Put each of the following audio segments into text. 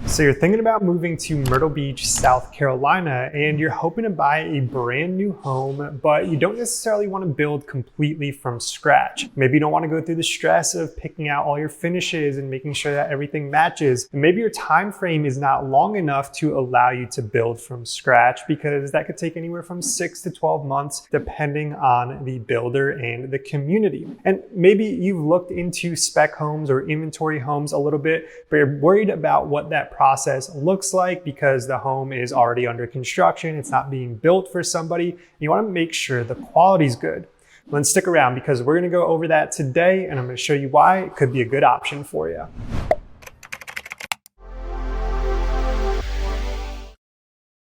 So you're thinking about moving to Myrtle Beach, South Carolina, and you're hoping to buy a brand new home, but you don't necessarily want to build completely from scratch. Maybe you don't want to go through the stress of picking out all your finishes and making sure that everything matches. And maybe your time frame is not long enough to allow you to build from scratch, because that could take anywhere from 6 to 12 months, depending on the builder and the community. And maybe you've looked into spec homes or inventory homes a little bit, but you're worried about what that process looks like because the home is already under construction. It's not being built for somebody. You want to make sure the quality's good. Well, then stick around, because we're going to go over that today, and I'm going to show you why it could be a good option for you.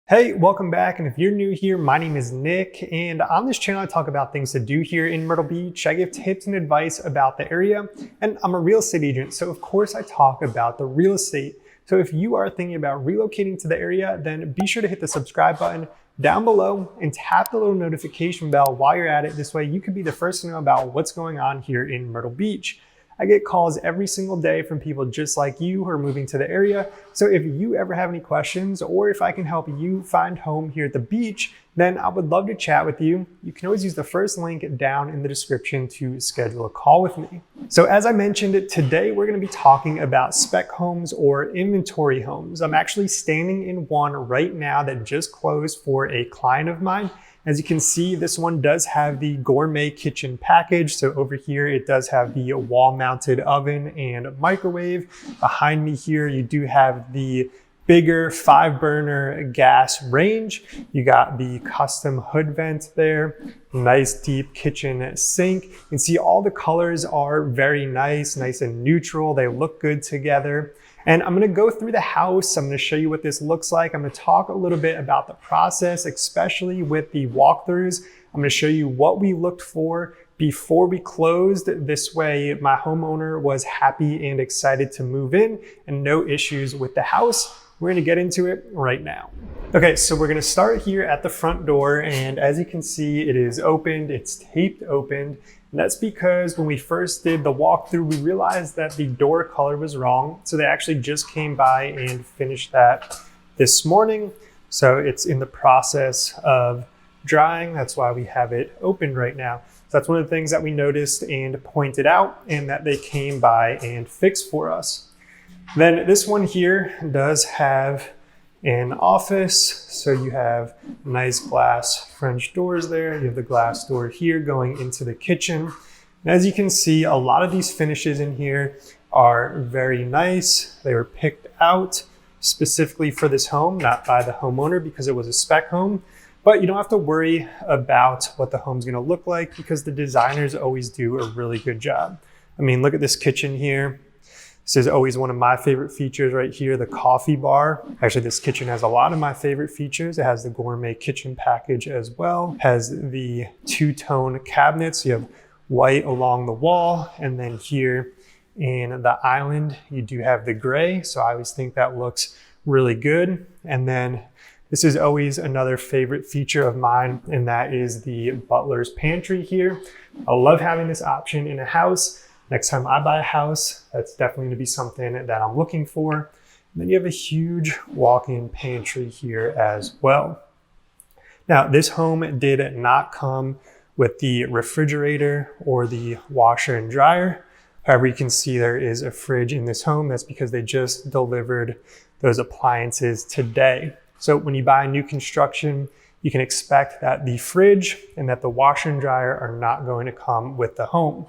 Hey, welcome back. And if you're new here, my name is Nick, and on this channel I talk about things to do here in Myrtle Beach. I give tips and advice about the area, and I'm a real estate agent, so of course I talk about the real estate. So if you are thinking about relocating to the area, then be sure to hit the subscribe button down below and tap the little notification bell while you're at it. This way you can be the first to know about what's going on here in Myrtle Beach. I get calls every single day from people just like you who are moving to the area. So if you ever have any questions, or if I can help you find home here at the beach, then I would love to chat with you. You can always use the first link down in the description to schedule a call with me. So as I mentioned, today we're going to be talking about spec homes or inventory homes. I'm actually standing in one right now that just closed for a client of mine. As you can see, this one does have the gourmet kitchen package. So over here, it does have the wall-mounted oven and microwave. Behind me here, you do have the bigger 5-burner gas range. You got the custom hood vent there, nice deep kitchen sink. You can see all the colors are very nice and neutral. They look good together. And I'm gonna go through the house. I'm gonna show you what this looks like. I'm gonna talk a little bit about the process, especially with the walkthroughs. I'm gonna show you what we looked for before we closed. This way, my homeowner was happy and excited to move in and no issues with the house. We're gonna get into it right now. Okay, so we're gonna start here at the front door, and as you can see, it is opened, it's taped open. And that's because when we first did the walkthrough, we realized that the door color was wrong. So they actually just came by and finished that this morning. So it's in the process of drying. That's why we have it open right now. So that's one of the things that we noticed and pointed out, and that they came by and fixed for us. Then this one here does have an office. So you have nice glass French doors there. You have the glass door here going into the kitchen. And as you can see, a lot of these finishes in here are very nice. They were picked out specifically for this home, not by the homeowner because it was a spec home. But you don't have to worry about what the home's gonna look like, because the designers always do a really good job. I mean, look at this kitchen here. This is always one of my favorite features right here, the coffee bar. Actually, this kitchen has a lot of my favorite features. It has the gourmet kitchen package as well. It has the two-tone cabinets. You have white along the wall, and then here in the island, you do have the gray. So I always think that looks really good. And then this is always another favorite feature of mine, and that is the butler's pantry here. I love having this option in a house. Next time I buy a house, that's definitely gonna be something that I'm looking for. And then you have a huge walk-in pantry here as well. Now, this home did not come with the refrigerator or the washer and dryer. However, you can see there is a fridge in this home. That's because they just delivered those appliances today. So when you buy new construction, you can expect that the fridge and that the washer and dryer are not going to come with the home.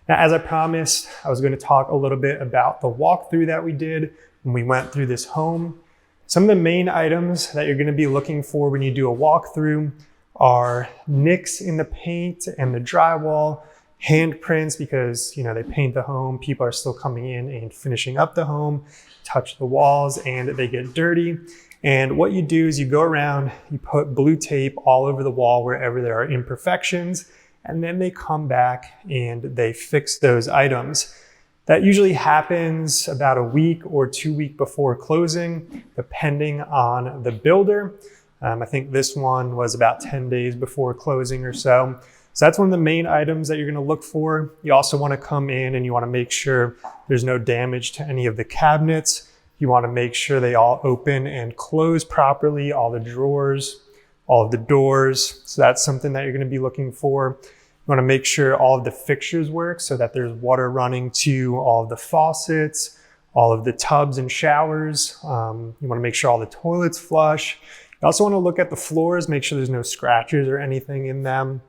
Now, as I promised, I was going to talk a little bit about the walkthrough that we did when we went through this home. Some of the main items that you're going to be looking for when you do a walkthrough are nicks in the paint and the drywall, handprints, because they paint the home, people are still coming in and finishing up the home, touch the walls, and they get dirty. And what you do is you go around, you put blue tape all over the wall wherever there are imperfections, and then they come back and they fix those items. That usually happens about a week or 2 weeks before closing, depending on the builder. I think this one was about 10 days before closing or so. So that's one of the main items that you're gonna look for. You also wanna come in and you wanna make sure there's no damage to any of the cabinets. You want to make sure they all open and close properly, all the drawers, all of the doors. So that's something that you're going to be looking for. You want to make sure all of the fixtures work so that there's water running to all of the faucets, all of the tubs and showers. You want to make sure all the toilets flush. You also want to look at the floors, make sure there's no scratches or anything in them.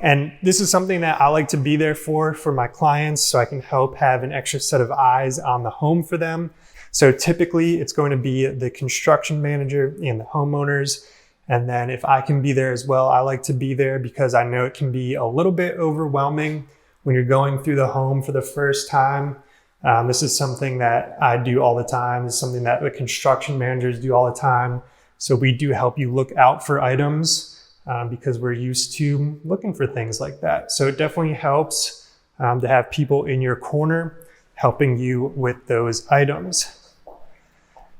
And this is something that I like to be there for my clients, so I can help have an extra set of eyes on the home for them. So typically it's going to be the construction manager and the homeowners. And then if I can be there as well, I like to be there because I know it can be a little bit overwhelming when you're going through the home for the first time. This is something that I do all the time. It's something that the construction managers do all the time. So we do help you look out for items because we're used to looking for things like that. So it definitely helps to have people in your corner helping you with those items.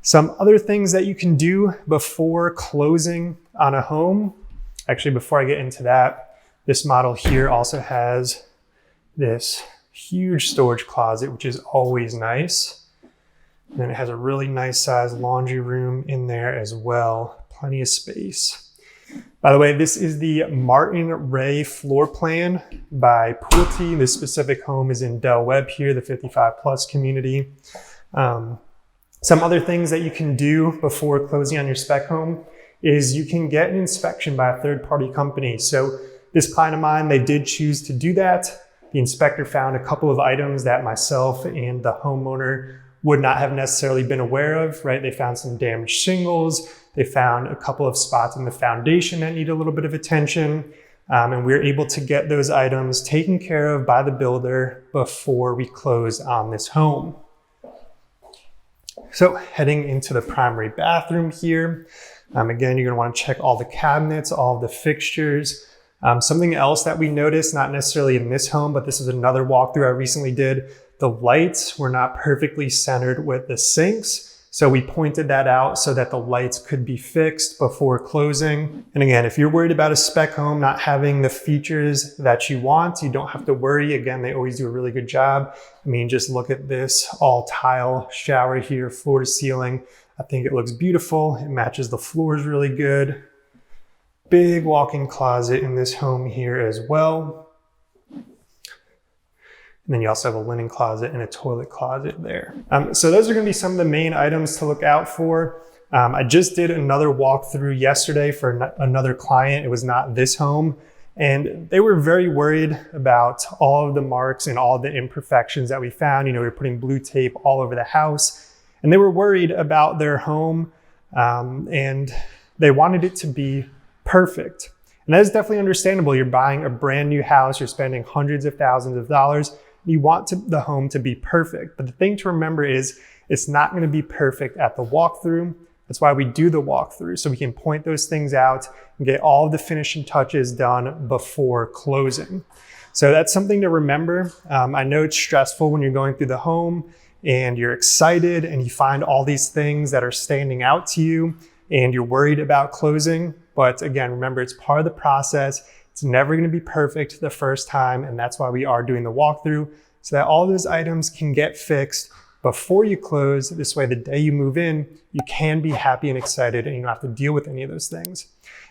Some other things that you can do before closing on a home. Actually, before I get into that, this model here also has this huge storage closet, which is always nice. And then it has a really nice sized laundry room in there as well. Plenty of space. By the way, this is the Martin Ray floor plan by Pulte. This specific home is in Del Webb here, the 55 plus community. Some other things that you can do before closing on your spec home is you can get an inspection by a third-party company. So this client of mine, they did choose to do that. The inspector found a couple of items that myself and the homeowner would not have necessarily been aware of, right? They found some damaged shingles. They found a couple of spots in the foundation that need a little bit of attention. And we were able to get those items taken care of by the builder before we closed on this home. So heading into the primary bathroom here. Again, you're gonna wanna check all the cabinets, all of the fixtures. Something else that we noticed, not necessarily in this home, but this is another walkthrough I recently did. The lights were not perfectly centered with the sinks. So we pointed that out so that the lights could be fixed before closing. And again, if you're worried about a spec home not having the features that you want, you don't have to worry. Again, they always do a really good job. I mean, just look at this all tile shower here, floor to ceiling. I think it looks beautiful. It matches the floors really good. Big walk-in closet in this home here as well. And then you also have a linen closet and a toilet closet there. So those are gonna be some of the main items to look out for. I just did another walkthrough yesterday for another client. It was not this home. And they were very worried about all of the marks and all of the imperfections that we found. You know, we were putting blue tape all over the house. And they were worried about their home and they wanted it to be perfect. And that is definitely understandable. You're buying a brand new house, you're spending hundreds of thousands of dollars. You want the home to be perfect. But the thing to remember is it's not going to be perfect at the walkthrough. That's why we do the walkthrough, so we can point those things out and get all of the finishing touches done before closing. So that's something to remember. I know it's stressful when you're going through the home and you're excited and you find all these things that are standing out to you and you're worried about closing. But again, remember, it's part of the process. It's never going to be perfect the first time, and that's why we are doing the walkthrough, so that all those items can get fixed before you close. This way, the day you move in, you can be happy and excited and you don't have to deal with any of those things.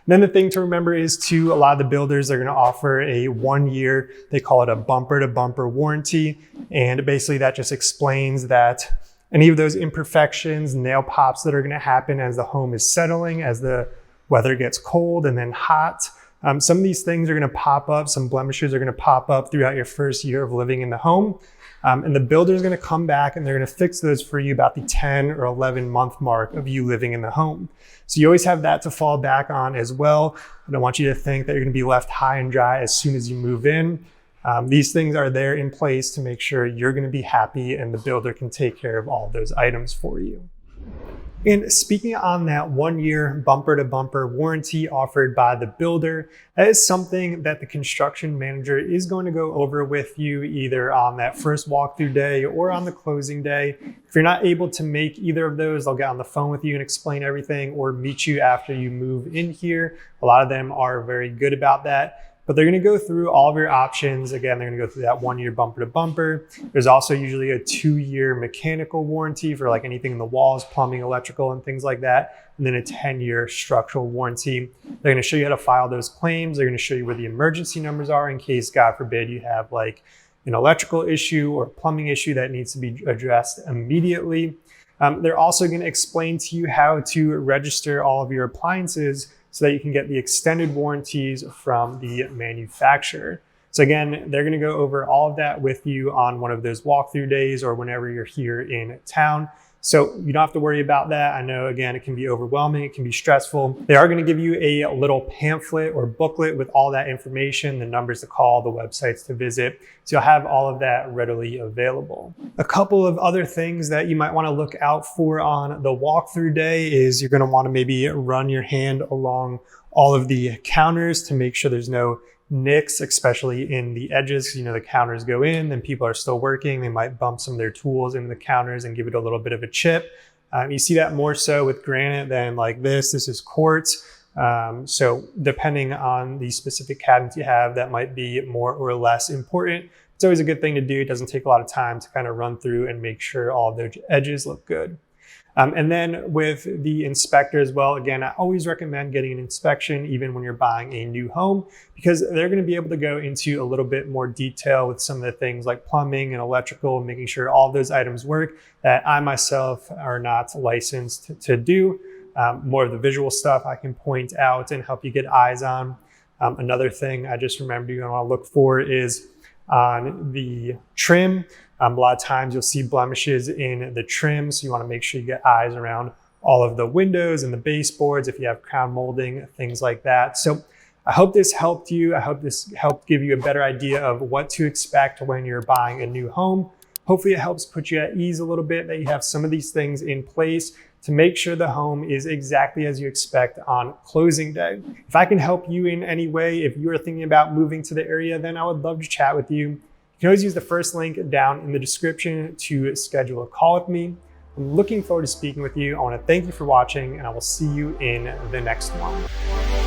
And then the thing to remember is too, a lot of the builders are going to offer a 1 year, they call it a bumper to bumper warranty. And basically that just explains that any of those imperfections, nail pops that are going to happen as the home is settling, as the weather gets cold and then hot, some of these things are going to pop up, some blemishes are going to pop up throughout your first year of living in the home. And the builder is going to come back and they're going to fix those for you about the 10 or 11 month mark of you living in the home. So you always have that to fall back on as well. I don't want you to think that you're going to be left high and dry as soon as you move in. These things are there in place to make sure you're going to be happy and the builder can take care of all of those items for you. And speaking on that 1 year bumper to bumper warranty offered by the builder, that is something that the construction manager is going to go over with you either on that first walkthrough day or on the closing day. If you're not able to make either of those, they'll get on the phone with you and explain everything or meet you after you move in here. A lot of them are very good about that. But they're gonna go through all of your options. Again, they're gonna go through that 1 year bumper to bumper. There's also usually a 2-year mechanical warranty for like anything in the walls, plumbing, electrical, and things like that. And then a 10-year structural warranty. They're gonna show you how to file those claims. They're gonna show you where the emergency numbers are in case, God forbid, you have like an electrical issue or a plumbing issue that needs to be addressed immediately. They're also gonna explain to you how to register all of your appliances so that you can get the extended warranties from the manufacturer. So again, they're gonna go over all of that with you on one of those walkthrough days or whenever you're here in town. So you don't have to worry about that. I know, again, it can be overwhelming, it can be stressful. They are gonna give you a little pamphlet or booklet with all that information, the numbers to call, the websites to visit. So you'll have all of that readily available. A couple of other things that you might wanna look out for on the walkthrough day is you're gonna wanna maybe run your hand along all of the counters to make sure there's no nicks, especially in the edges. You know, the counters go in, then people are still working. They might bump some of their tools into the counters and give it a little bit of a chip. You see that more so with granite than like this. This is quartz. So depending on the specific cabinets you have, that might be more or less important. It's always a good thing to do. It doesn't take a lot of time to kind of run through and make sure all of those edges look good. And then with the inspector as well, again, I always recommend getting an inspection even when you're buying a new home, because they're going to be able to go into a little bit more detail with some of the things like plumbing and electrical, and making sure all of those items work that I myself are not licensed to do. More of the visual stuff I can point out and help you get eyes on. Another thing I just remembered you're going to want to look for is on the trim. A lot of times you'll see blemishes in the trim, so you want to make sure you get eyes around all of the windows and the baseboards if you have crown molding, things like that. So I hope this helped you. I hope this helped give you a better idea of what to expect when you're buying a new home. Hopefully it helps put you at ease a little bit that you have some of these things in place to make sure the home is exactly as you expect on closing day. If I can help you in any way, if you are thinking about moving to the area, then I would love to chat with you. You can always use the first link down in the description to schedule a call with me. I'm looking forward to speaking with you. I want to thank you for watching, and I will see you in the next one.